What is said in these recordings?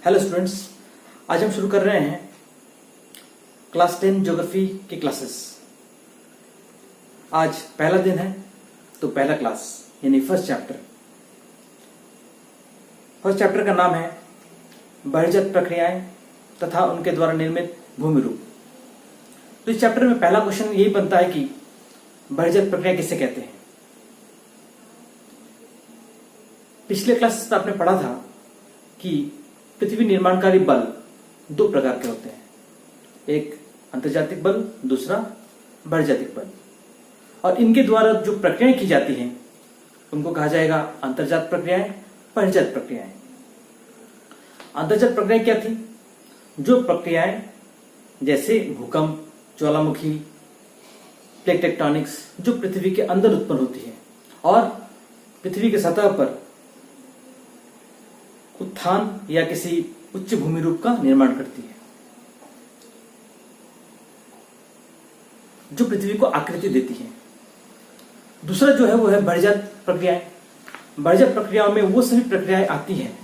Hello students, आज हम शुरू कर रहे हैं क्लास 10 ज्योग्राफी की क्लासेस। आज पहला दिन है तो पहला क्लास यानी फर्स्ट चैप्टर। फर्स्ट चैप्टर का नाम है बहिर्जात प्रक्रियाएं तथा उनके द्वारा निर्मित भूमि रूप। तो इस चैप्टर में पहला क्वेश्चन यही बनता है कि बहिर्जात प्रक्रिया किसे कहते हैं। पिछले क्लास में आपने पढ़ा था कि पृथ्वी निर्माणकारी बल दो प्रकार के होते हैं, एक अंतर्जातिक बल, दूसरा बहिर्जातिक बल। और इनके द्वारा जो प्रक्रियाएं की जाती हैं उनको कहा जाएगा अंतर्जात प्रक्रियाएं, बहिर्जात प्रक्रियाएं। अंतर्जात प्रक्रियाएं क्या थी? जो प्रक्रियाएं जैसे भूकंप, ज्वालामुखी, प्लेट टेक्टोनिक्स जो पृथ्वी के अंदर उत्पन्न होती है और पृथ्वी के सतह पर उत्थान या किसी उच्च भूमि रूप का निर्माण करती है, जो पृथ्वी को आकृति देती है। दूसरा जो है वो है बहिर्जात प्रक्रियाएं। बहिर्जात प्रक्रियाओं में वो सभी प्रक्रियाएं आती हैं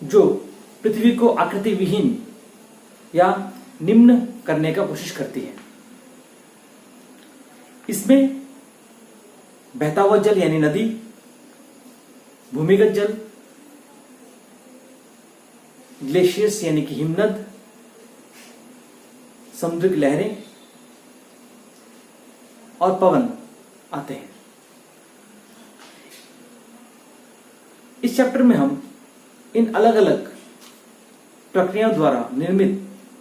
जो पृथ्वी को आकृति विहीन या निम्न करने का कोशिश करती है। इसमें बहता हुआ जल यानी नदी, भूमिगत जल, ग्लेशियर्स यानी कि हिमनद, समुद्रिक लहरें और पवन आते हैं। इस चैप्टर में हम इन अलग अलग प्रक्रियाओं द्वारा निर्मित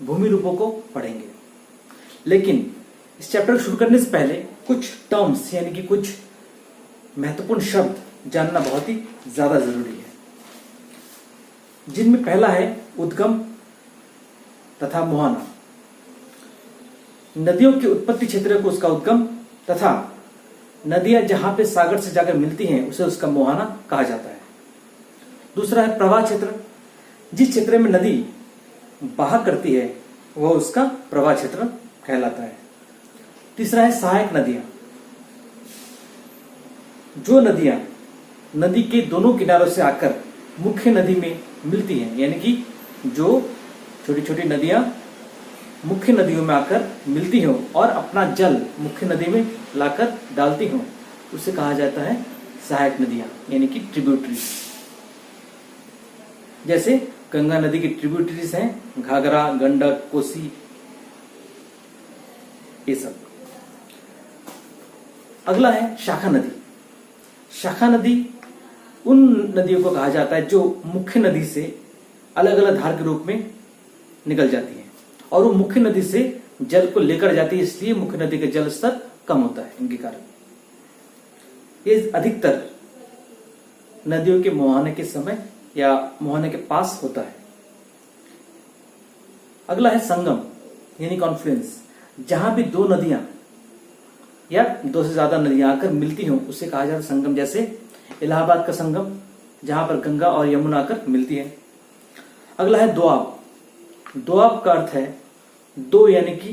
भूमि रूपों को पढ़ेंगे। लेकिन इस चैप्टर शुरू करने से पहले कुछ टर्म्स यानी कि कुछ महत्वपूर्ण शब्द जानना बहुत ही ज्यादा जरूरी है, जिनमें पहला है उद्गम तथा मुहाना। नदियों के उत्पत्ति क्षेत्र को उसका उद्गम तथा नदियां जहां पे सागर से जाकर मिलती हैं उसे उसका मुहाना कहा जाता है। दूसरा है प्रवाह क्षेत्र। जिस क्षेत्र में नदी बहा करती है वह उसका प्रवाह क्षेत्र कहलाता है। तीसरा है सहायक नदियां। जो नदियां नदी के दोनों किनारों से आकर मुख्य नदी में मिलती हैं, यानी कि जो छोटी छोटी नदियां मुख्य नदियों में आकर मिलती हो और अपना जल मुख्य नदी में लाकर डालती हो, उसे कहा जाता है सहायक नदियां यानी कि ट्रिब्यूटरीज। जैसे गंगा नदी की ट्रिब्यूटरीज हैं घाघरा, गंडक, कोसी, ये सब। अगला है शाखा नदी। शाखा नदी उन नदियों को कहा जाता है जो मुख्य नदी से अलग अलग धार के रूप में निकल जाती है और वो मुख्य नदी से जल को लेकर जाती है, इसलिए मुख्य नदी का जल स्तर कम होता है इनके कारण। ये अधिकतर नदियों के मुहाने के समय या मुहाने के पास होता है। अगला है संगम यानी कॉन्फ्लुएंस। जहां भी दो नदियां या दो से ज्यादा नदियां आकर मिलती हों उसे कहा जाता है संगम। जैसे इलाहाबाद का संगम जहां पर गंगा और यमुना आकर मिलती है। अगला है दोआब। दोआब का अर्थ है दो यानी कि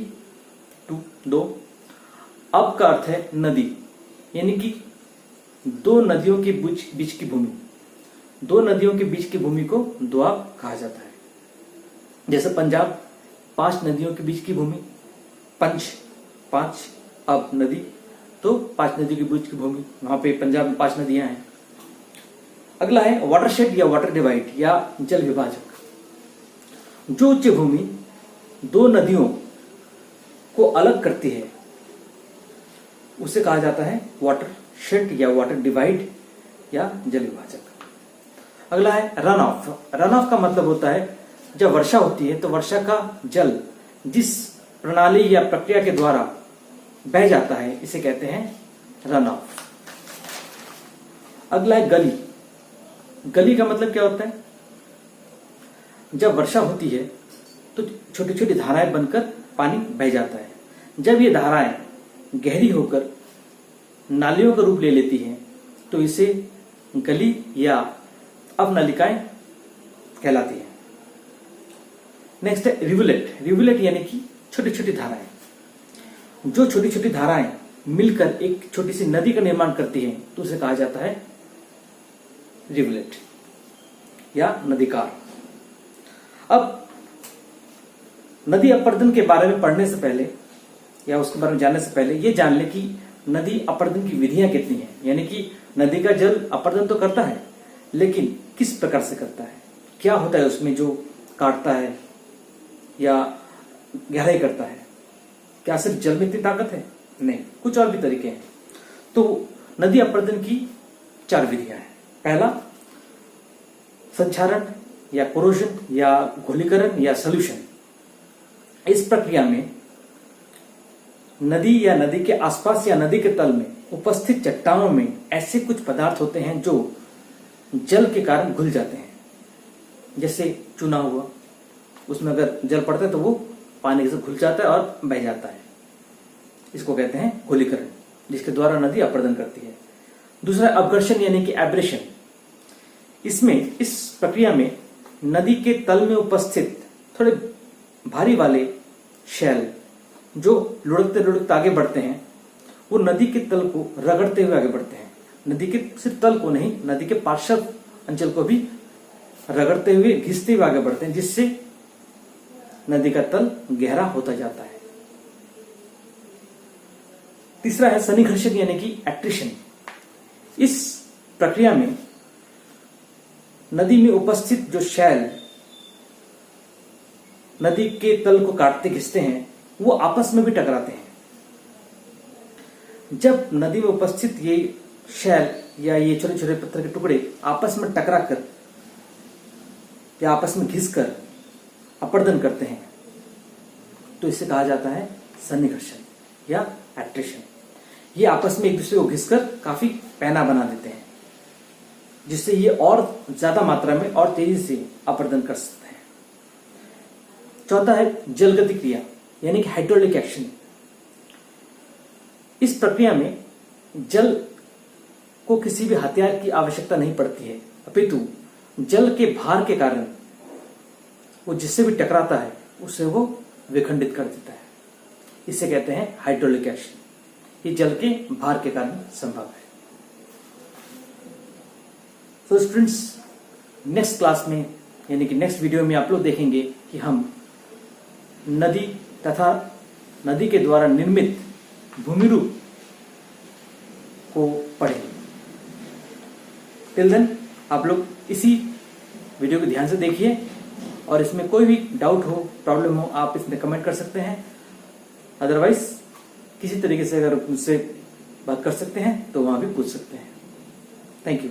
टू, दो। अब का अर्थ है नदी यानी कि दो नदियों के बीच की भूमि। दो नदियों के बीच की भूमि को दोआब कहा जाता है। जैसे पंजाब 5 नदियों के बीच की भूमि, पंच 5, अब नदी तो 5 नदियों के बीच की भूमि, वहां पे पंजाब में 5 नदियां हैं। अगला है वाटरशेड या वाटर डिवाइड या जल विभाजक। जो उच्च भूमि दो नदियों को अलग करती है उसे कहा जाता है वाटरशेड या वाटर डिवाइड या जल विभाजक। अगला है रन ऑफ। रन ऑफ का मतलब होता है जब वर्षा होती है तो वर्षा का जल जिस प्रणाली या प्रक्रिया के द्वारा बह जाता है इसे कहते हैं रन ऑफ। अगला है गली। गली का मतलब क्या होता है? जब वर्षा होती है तो छोटी छोटी धाराएं बनकर पानी बह जाता है। जब ये धाराएं गहरी होकर नालियों का रूप ले लेती हैं तो इसे गली या अवनलिकाएं कहलाती है। नेक्स्ट है रिवुलेट। रिवुलेट यानी कि छोटी छोटी धाराएं। जो छोटी छोटी धाराएं मिलकर एक छोटी सी नदी का निर्माण करती हैं तो उसे कहा जाता है रिवुलेट। या नदीकार। अब नदी अपर्दन के बारे में पढ़ने से पहले या उसके बारे में जानने से पहले ये जान ले कि नदी अपर्दन की विधियां कितनी हैं। यानी कि नदी का जल अपर्दन तो करता है, लेकिन किस प्रकार से करता है, क्या होता है उसमें जो काटता है या गहराई करता है। क्या सिर्फ जल में इतनी ताकत है? नहीं, कुछ और भी तरीके हैं। तो नदी अपर्दन की 4 विधियां हैं। पहला, संक्षारण या कोरोजन या घोलीकरण या सॉल्यूशन। इस प्रक्रिया में नदी या नदी के आसपास या नदी के तल में उपस्थित चट्टानों में ऐसे कुछ पदार्थ होते हैं जो जल के कारण घुल जाते हैं। जैसे चूना हुआ, उसमें अगर जल पड़ता है तो वो पानी से घुल जाता है और बह जाता है। इसको कहते हैं घोलीकरण, जिसके द्वारा नदी अपर्दन करती है। दूसरा, अवघर्षण यानी कि एब्रेशन। इसमें इस प्रक्रिया में नदी के तल में उपस्थित थोड़े भारी वाले शैल जो लुढ़कते लुढ़कते आगे बढ़ते हैं, वो नदी के तल को रगड़ते हुए आगे बढ़ते हैं। नदी के सिर्फ तल को नहीं, नदी के पार्श्व अंचल को भी रगड़ते हुए घिसते हुए आगे बढ़ते हैं, जिससे नदी का तल गहरा होता जाता है। तीसरा है सन्निकर्षण यानी कि एट्रिशन। इस प्रक्रिया में नदी में उपस्थित जो शैल नदी के तल को काटते घिसते हैं, वो आपस में भी टकराते हैं। जब नदी में उपस्थित ये शैल या ये छोटे छोटे पत्थर के टुकड़े आपस में टकराकर या आपस में घिसकर अपर्दन करते हैं, तो इसे कहा जाता है सन्निकर्षण या एट्रिशन। ये आपस में एक दूसरे को घिसकर काफी पैना बना देते हैं, जिससे ये और ज्यादा मात्रा में और तेजी से अपर्दन कर सकते हैं। चौथा है जलगति क्रिया यानी कि हाइड्रोलिक एक्शन। इस प्रक्रिया में जल को किसी भी हथियार की आवश्यकता नहीं पड़ती है, अपितु जल के भार के कारण वो जिससे भी टकराता है उसे वो विखंडित कर देता है। इसे कहते हैं हाइड्रोलिक एक्शन। ये जल के भार के कारण संभव है। तो स्टूडेंट्स, नेक्स्ट क्लास में यानी कि नेक्स्ट वीडियो में आप लोग देखेंगे कि हम नदी तथा नदी के द्वारा निर्मित भूमि रूप को पढ़ेंगे। टिल देन आप लोग इसी वीडियो को ध्यान से देखिए, और इसमें कोई भी डाउट हो, प्रॉब्लम हो, आप इसमें कमेंट कर सकते हैं। अदरवाइज किसी तरीके से अगर मुझसे बात कर सकते हैं तो वहां भी पूछ सकते हैं। Thank you.